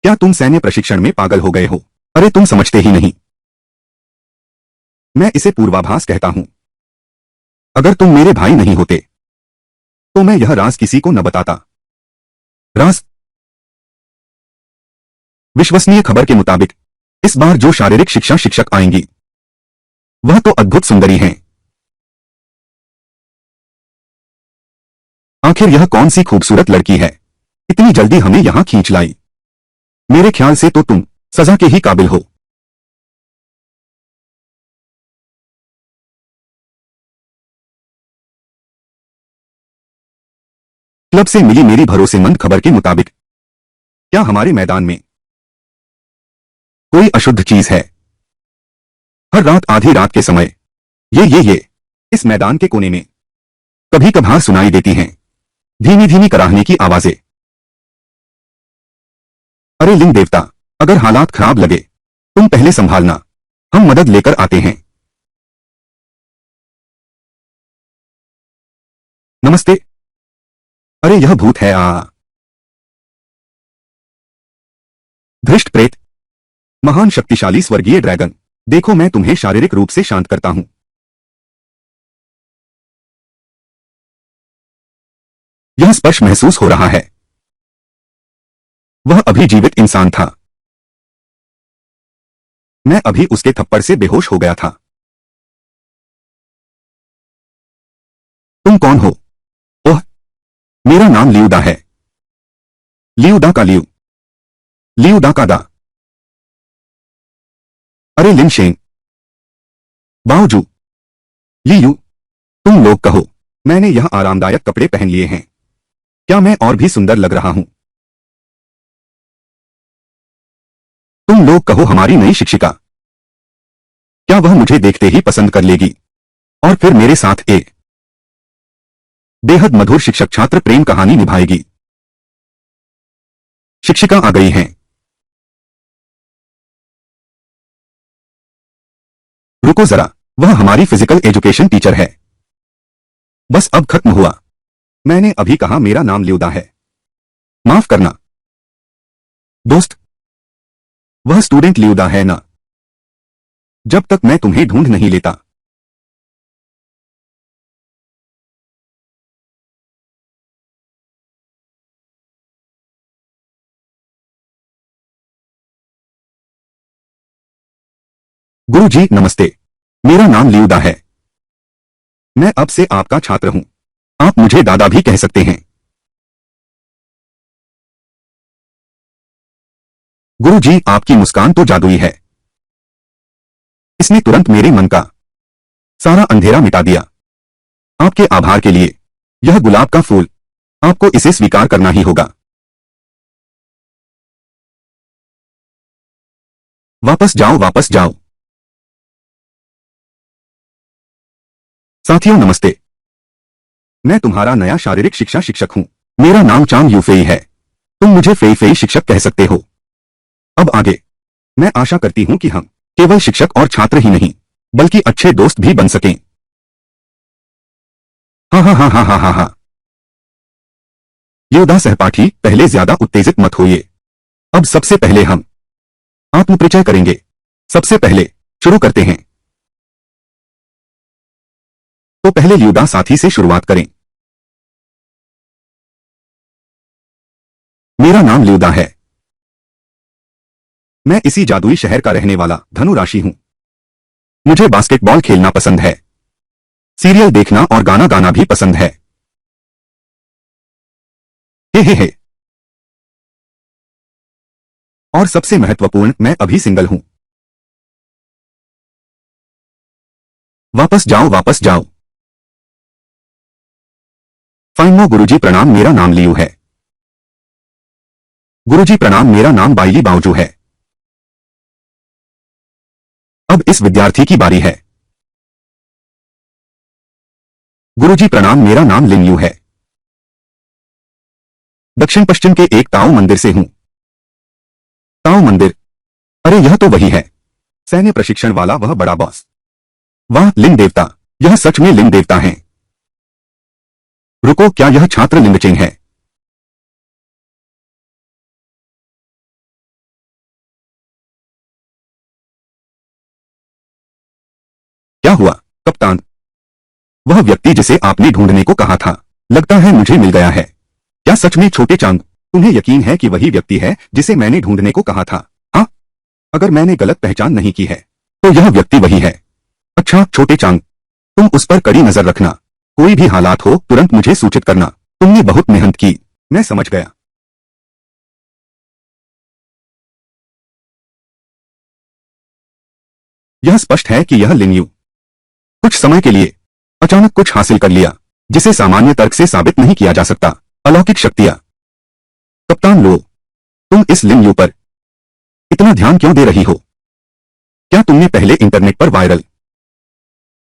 क्या तुम सैन्य प्रशिक्षण में पागल हो गए हो? अरे, तुम समझते ही नहीं। मैं इसे पूर्वाभास कहता हूं। अगर तुम मेरे भाई नहीं होते तो मैं यह राज किसी को न बताता। राज? विश्वसनीय खबर के मुताबिक इस बार जो शारीरिक शिक्षा शिक्षक आएंगी वह तो अद्भुत सुंदरी हैं। आखिर यह कौन सी खूबसूरत लड़की है, इतनी जल्दी हमें यहां खींच लाई? मेरे ख्याल से तो तुम सजा के ही काबिल हो। क्लब से मिली मेरी भरोसेमंद खबर के मुताबिक क्या हमारे मैदान में कोई अशुद्ध चीज है? हर रात आधी रात के समय ये इस मैदान के कोने में कभी कभार सुनाई देती हैं धीमी धीमी कराहने की आवाजें। अरे लिंग देवता, अगर हालात खराब लगे तुम पहले संभालना, हम मदद लेकर आते हैं। नमस्ते। अरे यह भूत है। धृष्ट प्रेत, महान शक्तिशाली स्वर्गीय ड्रैगन, देखो मैं तुम्हें शारीरिक रूप से शांत करता हूं। यह स्पर्श महसूस हो रहा है। वह अभी जीवित इंसान था। मैं अभी उसके थप्पड़ से बेहोश हो गया था। तुम कौन हो? ओह, मेरा नाम लियूदा है। लियूदा का लियू, लियूदा का दा। अरे लिन शेंग, बाओजू, लियू, तुम लोग कहो, मैंने यह आरामदायक कपड़े पहन लिए हैं, क्या मैं और भी सुंदर लग रहा हूं? तुम लोग कहो हमारी नई शिक्षिका, क्या वह मुझे देखते ही पसंद कर लेगी और फिर मेरे साथ एक बेहद मधुर शिक्षक छात्र प्रेम कहानी निभाएगी? शिक्षिका आ गई हैं। रुको जरा, वह हमारी फिजिकल एजुकेशन टीचर है। बस अब खत्म हुआ। मैंने अभी कहा मेरा नाम लियूदा है। माफ करना दोस्त, वह स्टूडेंट लियूदा है ना? जब तक मैं तुम्हें ढूंढ नहीं लेता। गुरुजी नमस्ते, मेरा नाम लियूदा है। मैं अब से आपका छात्र हूं। आप मुझे दादा भी कह सकते हैं। गुरुजी आपकी मुस्कान तो जादुई है। इसने तुरंत मेरे मन का सारा अंधेरा मिटा दिया। आपके आभार के लिए यह गुलाब का फूल, आपको इसे स्वीकार करना ही होगा। वापस जाओ, वापस जाओ। साथियों नमस्ते, मैं तुम्हारा नया शारीरिक शिक्षा शिक्षक हूं। मेरा नाम चांग यूफेई है। तुम मुझे फेई फेई शिक्षक कह सकते हो। अब आगे मैं आशा करती हूं कि हम केवल शिक्षक और छात्र ही नहीं बल्कि अच्छे दोस्त भी बन सकें। हाँ हाँ हाँ हाँ हाँ हाँ हाँ। योदा सहपाठी, पहले ज्यादा उत्तेजित मत होइए। अब सबसे पहले हम आत्मपरिचय करेंगे। सबसे पहले शुरू करते हैं। तो पहले लियूदा साथी से शुरुआत करें। मेरा नाम लियूदा है। मैं इसी जादुई शहर का रहने वाला धनु राशि हूं। मुझे बास्केटबॉल खेलना पसंद है, सीरियल देखना और गाना गाना भी पसंद है। हे। और सबसे महत्वपूर्ण, मैं अभी सिंगल हूं। वापस जाओ, वापस जाओ। फाइनो गुरुजी प्रणाम, मेरा नाम लियू है। गुरुजी प्रणाम, मेरा नाम बाइली बाओजू है। अब इस विद्यार्थी की बारी है। गुरुजी प्रणाम, मेरा नाम लिंगयू है। दक्षिण पश्चिम के एक ताओ मंदिर से हूं। ताओ मंदिर, अरे यह तो वही है, सैन्य प्रशिक्षण वाला वह बड़ा बॉस। वाह लिंग देवता, यह सच में लिंग देवता हैं। रुको, क्या यह छात्र लिंगचेंग है? क्या हुआ कप्तान? वह व्यक्ति जिसे आपने ढूंढने को कहा था, लगता है मुझे मिल गया है। क्या सच में छोटे चांद? तुम्हें यकीन है कि वही व्यक्ति है जिसे मैंने ढूंढने को कहा था? हाँ, अगर मैंने गलत पहचान नहीं की है तो यह व्यक्ति वही है। अच्छा छोटे चांद, तुम उस पर कड़ी नजर रखना। कोई भी हालात हो तुरंत मुझे सूचित करना। तुमने बहुत मेहनत की। मैं समझ गया। यह स्पष्ट है कि यह लिंगयू कुछ समय के लिए अचानक कुछ हासिल कर लिया जिसे सामान्य तर्क से साबित नहीं किया जा सकता। अलौकिक शक्तियां। कप्तान लो, तुम इस लिन यू पर इतना ध्यान क्यों दे रही हो? क्या तुमने पहले इंटरनेट पर वायरल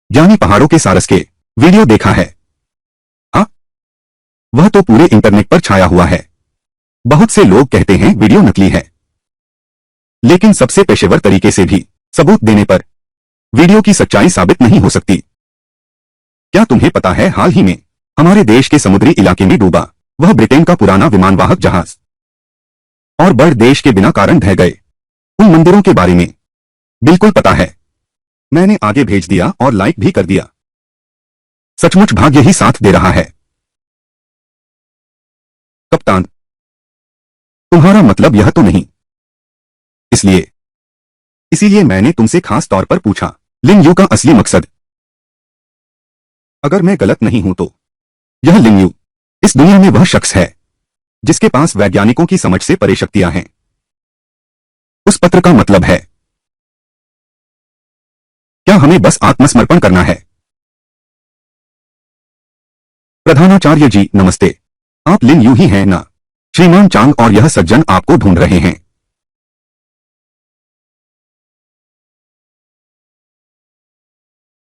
ज्ञानी पहाड़ों के सारस के वीडियो देखा है? हाँ, वह तो पूरे इंटरनेट पर छाया हुआ है। बहुत से लोग कहते हैं वीडियो नकली है, लेकिन सबसे पेशेवर तरीके से भी सबूत देने पर वीडियो की सच्चाई साबित नहीं हो सकती। क्या तुम्हें पता है हाल ही में हमारे देश के समुद्री इलाके में डूबा वह ब्रिटेन का पुराना विमानवाहक जहाज और बर्ड देश के बिना कारण ढह गए उन मंदिरों के बारे में? बिल्कुल पता है, मैंने आगे भेज दिया और लाइक भी कर दिया। सचमुच भाग्य ही साथ दे रहा है। कप्तान, तुम्हारा मतलब यह तो नहीं? इसीलिए मैंने तुमसे खास तौर पर पूछा, लिन यू का असली मकसद। अगर मैं गलत नहीं हूं तो यह लिन यू इस दुनिया में वह शख्स है जिसके पास वैज्ञानिकों की समझ से परे शक्तियां हैं। उस पत्र का मतलब है, क्या हमें बस आत्मसमर्पण करना है? प्रधानाचार्य जी नमस्ते, आप लिन यू ही हैं ना? श्रीमान चांग और यह सज्जन आपको ढूंढ रहे हैं।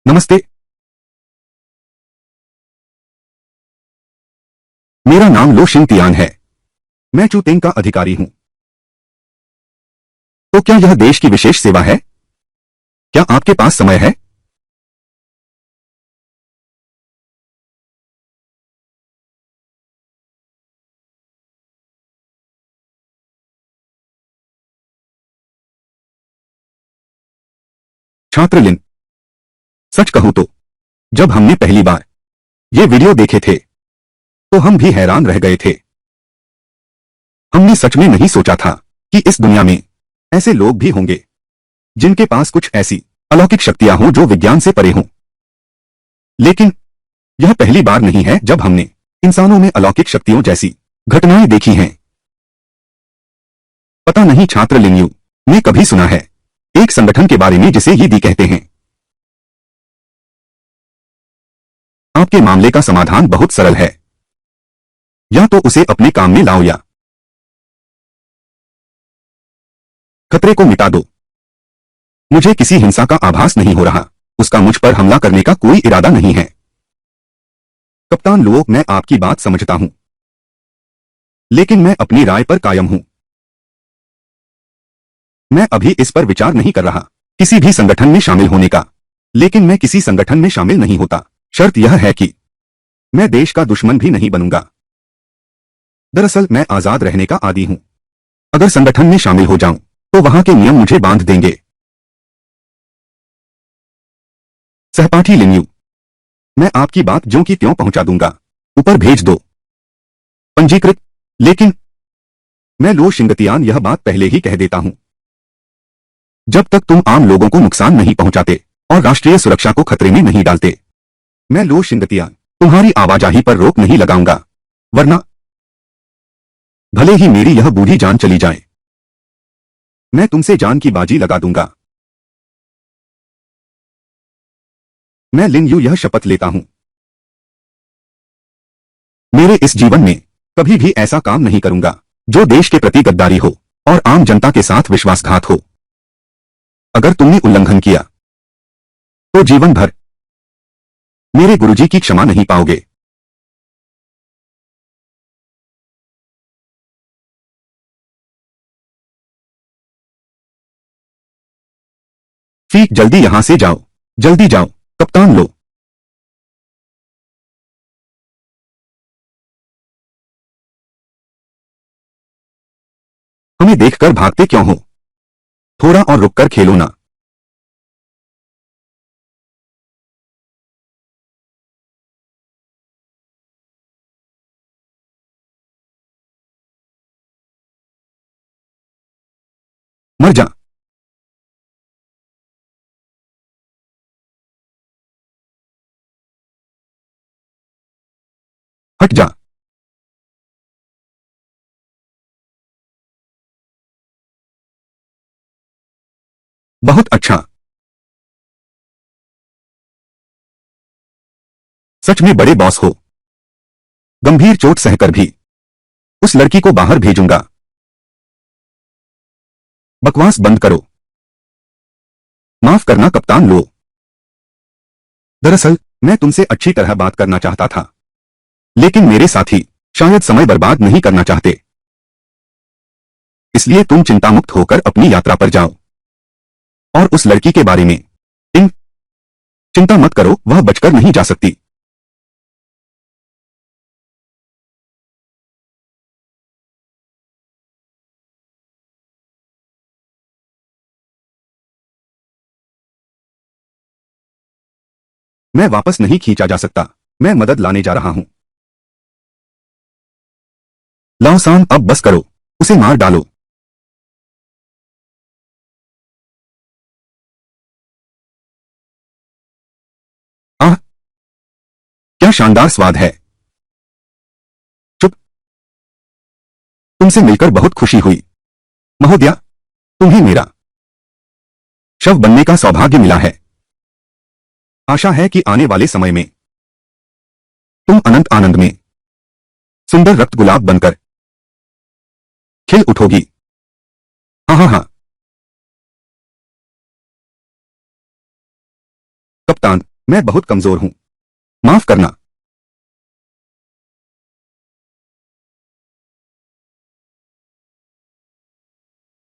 नमस्ते, मेरा नाम लो शिंगतियान है। मैं चूतेंग का अधिकारी हूं। तो क्या यह देश की विशेष सेवा है? क्या आपके पास समय है? छात्र लिन, सच कहूं तो जब हमने पहली बार ये वीडियो देखे थे तो हम भी हैरान रह गए थे। हमने सच में नहीं सोचा था कि इस दुनिया में ऐसे लोग भी होंगे जिनके पास कुछ ऐसी अलौकिक शक्तियां हों जो विज्ञान से परे हों। लेकिन यह पहली बार नहीं है जब हमने इंसानों में अलौकिक शक्तियों जैसी घटनाएं देखी हैं। पता नहीं छात्र लिंगयू ने कभी सुना है एक संगठन के बारे में जिसे यीदी कहते हैं? आपके मामले का समाधान बहुत सरल है, या तो उसे अपने काम में लाओ या खतरे को मिटा दो। मुझे किसी हिंसा का आभास नहीं हो रहा, उसका मुझ पर हमला करने का कोई इरादा नहीं है। कप्तान लुओ, मैं आपकी बात समझता हूं, लेकिन मैं अपनी राय पर कायम हूं। मैं अभी इस पर विचार नहीं कर रहा किसी भी संगठन में शामिल होने का, लेकिन मैं किसी संगठन में शामिल नहीं होता। शर्त यह है कि मैं देश का दुश्मन भी नहीं बनूंगा। दरअसल मैं आजाद रहने का आदी हूं। अगर संगठन में शामिल हो जाऊं तो वहां के नियम मुझे बांध देंगे। सहपाठी लिंगयू, मैं आपकी बात ज्यों की त्यों पहुंचा दूंगा। ऊपर भेज दो। पंजीकृत। लेकिन मैं लो शिंगतियान यह बात पहले ही कह देता हूं, जब तक तुम आम लोगों को नुकसान नहीं पहुंचाते और राष्ट्रीय सुरक्षा को खतरे में नहीं डालते, मैं लो शिंगतियान तुम्हारी आवाजाही पर रोक नहीं लगाऊंगा। वरना भले ही मेरी यह बूढ़ी जान चली जाए, मैं तुमसे जान की बाजी लगा दूंगा। मैं लिन यू यह शपथ लेता हूं, मेरे इस जीवन में कभी भी ऐसा काम नहीं करूंगा जो देश के प्रति गद्दारी हो और आम जनता के साथ विश्वासघात हो। अगर तुमने उल्लंघन किया तो जीवन भर मेरे गुरुजी की क्षमा नहीं पाओगे। फीक, जल्दी यहां से जाओ, जल्दी जाओ। कप्तान लो, हमें देखकर भागते क्यों हो? थोड़ा और रुककर खेलो ना। मर जा। हट जा। बहुत अच्छा। सच में बड़े बॉस हो। गंभीर चोट सहकर भी उस लड़की को बाहर भेजूंगा। बकवास बंद करो। माफ करना कप्तान लो। दरअसल मैं तुमसे अच्छी तरह बात करना चाहता था, लेकिन मेरे साथी शायद समय बर्बाद नहीं करना चाहते। इसलिए तुम चिंतामुक्त होकर अपनी यात्रा पर जाओ। और उस लड़की के बारे में चिंता मत करो, वह बचकर नहीं जा सकती। मैं वापस नहीं खींचा जा सकता। मैं मदद लाने जा रहा हूं। लाओसान, अब बस करो, उसे मार डालो। आह, क्या शानदार स्वाद है। चुप। तुमसे मिलकर बहुत खुशी हुई महोदया। तुम्हें मेरा शव बनने का सौभाग्य मिला है। आशा है कि आने वाले समय में तुम अनंत आनंद में सुंदर रक्त गुलाब बनकर खिल उठोगी। हाँ हाँ हाँ। कप्तान, मैं बहुत कमजोर हूं, माफ करना।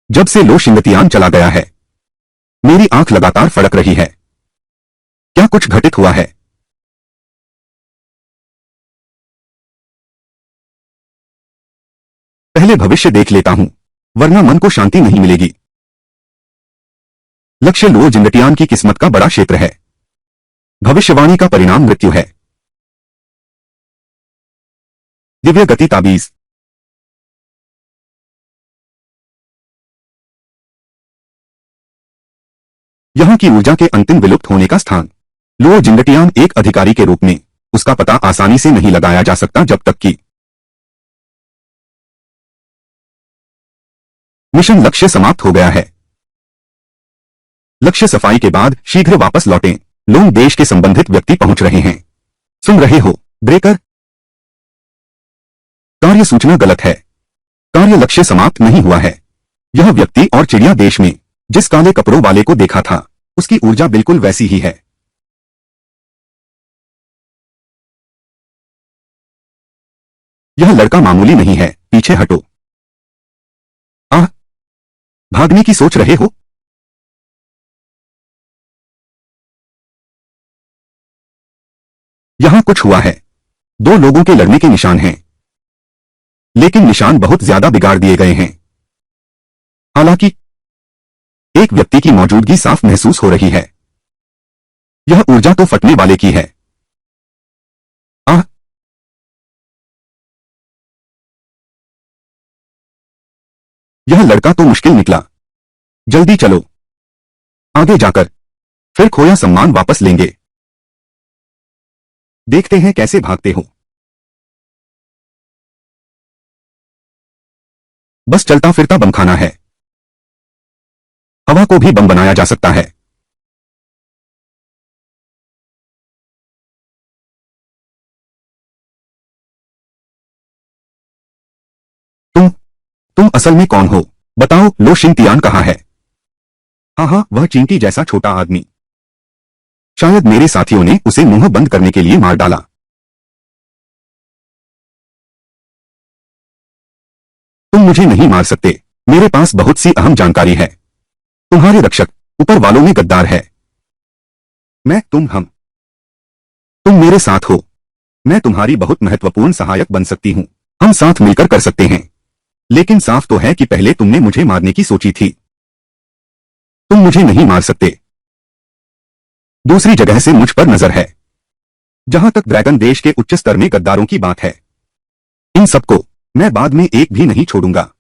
जब से लो शिंगतियान चला गया है, मेरी आंख लगातार फड़क रही है। क्या कुछ घटित हुआ है? पहले भविष्य देख लेता हूं, वरना मन को शांति नहीं मिलेगी। लक्ष्य लो जिंगटियान की किस्मत का बड़ा क्षेत्र है। भविष्यवाणी का परिणाम मृत्यु है। दिव्य गति ताबीज। यहां की ऊर्जा के अंतिम विलुप्त होने का स्थान। लो जिंगटियान एक अधिकारी के रूप में उसका पता आसानी से नहीं लगाया जा सकता जब तक कि मिशन लक्ष्य समाप्त हो गया है। लक्ष्य सफाई के बाद शीघ्र वापस लौटें। लोग देश के संबंधित व्यक्ति पहुंच रहे हैं। सुन रहे हो ब्रेकर? कार्य सूचना गलत है। कार्य लक्ष्य समाप्त नहीं हुआ है। यह व्यक्ति और चिड़िया देश में जिस काले कपड़ों वाले को देखा था, उसकी ऊर्जा बिल्कुल वैसी ही है। यह लड़का मामूली नहीं है। पीछे हटो। आह, भागने की सोच रहे हो? यहां कुछ हुआ है। दो लोगों के लड़ने के निशान हैं, लेकिन निशान बहुत ज्यादा बिगाड़ दिए गए हैं। हालांकि एक व्यक्ति की मौजूदगी साफ महसूस हो रही है। यह ऊर्जा तो फटने वाले की है। आह, यह लड़का तो मुश्किल निकला। जल्दी चलो, आगे जाकर फिर खोया सम्मान वापस लेंगे। देखते हैं कैसे भागते हो। बस चलता फिरता बम खाना है। हवा को भी बम बनाया जा सकता है। तुम असल में कौन हो? बताओ। लो शिंगतियान कहाँ है? हाँ हाँ, वह चींटी जैसा छोटा आदमी। शायद मेरे साथियों ने उसे मुंह बंद करने के लिए मार डाला। तुम मुझे नहीं मार सकते। मेरे पास बहुत सी अहम जानकारी है। तुम्हारे रक्षक ऊपर वालों में गद्दार है। मैं हम तुम मेरे साथ हो। मैं तुम्हारी बहुत महत्वपूर्ण सहायक बन सकती हूँ। हम साथ मिलकर कर सकते हैं। लेकिन साफ तो है कि पहले तुमने मुझे मारने की सोची थी। तुम मुझे नहीं मार सकते। दूसरी जगह से मुझ पर नजर है। जहां तक ड्रैगन देश के उच्च स्तर में गद्दारों की बात है, इन सबको मैं बाद में एक भी नहीं छोड़ूंगा।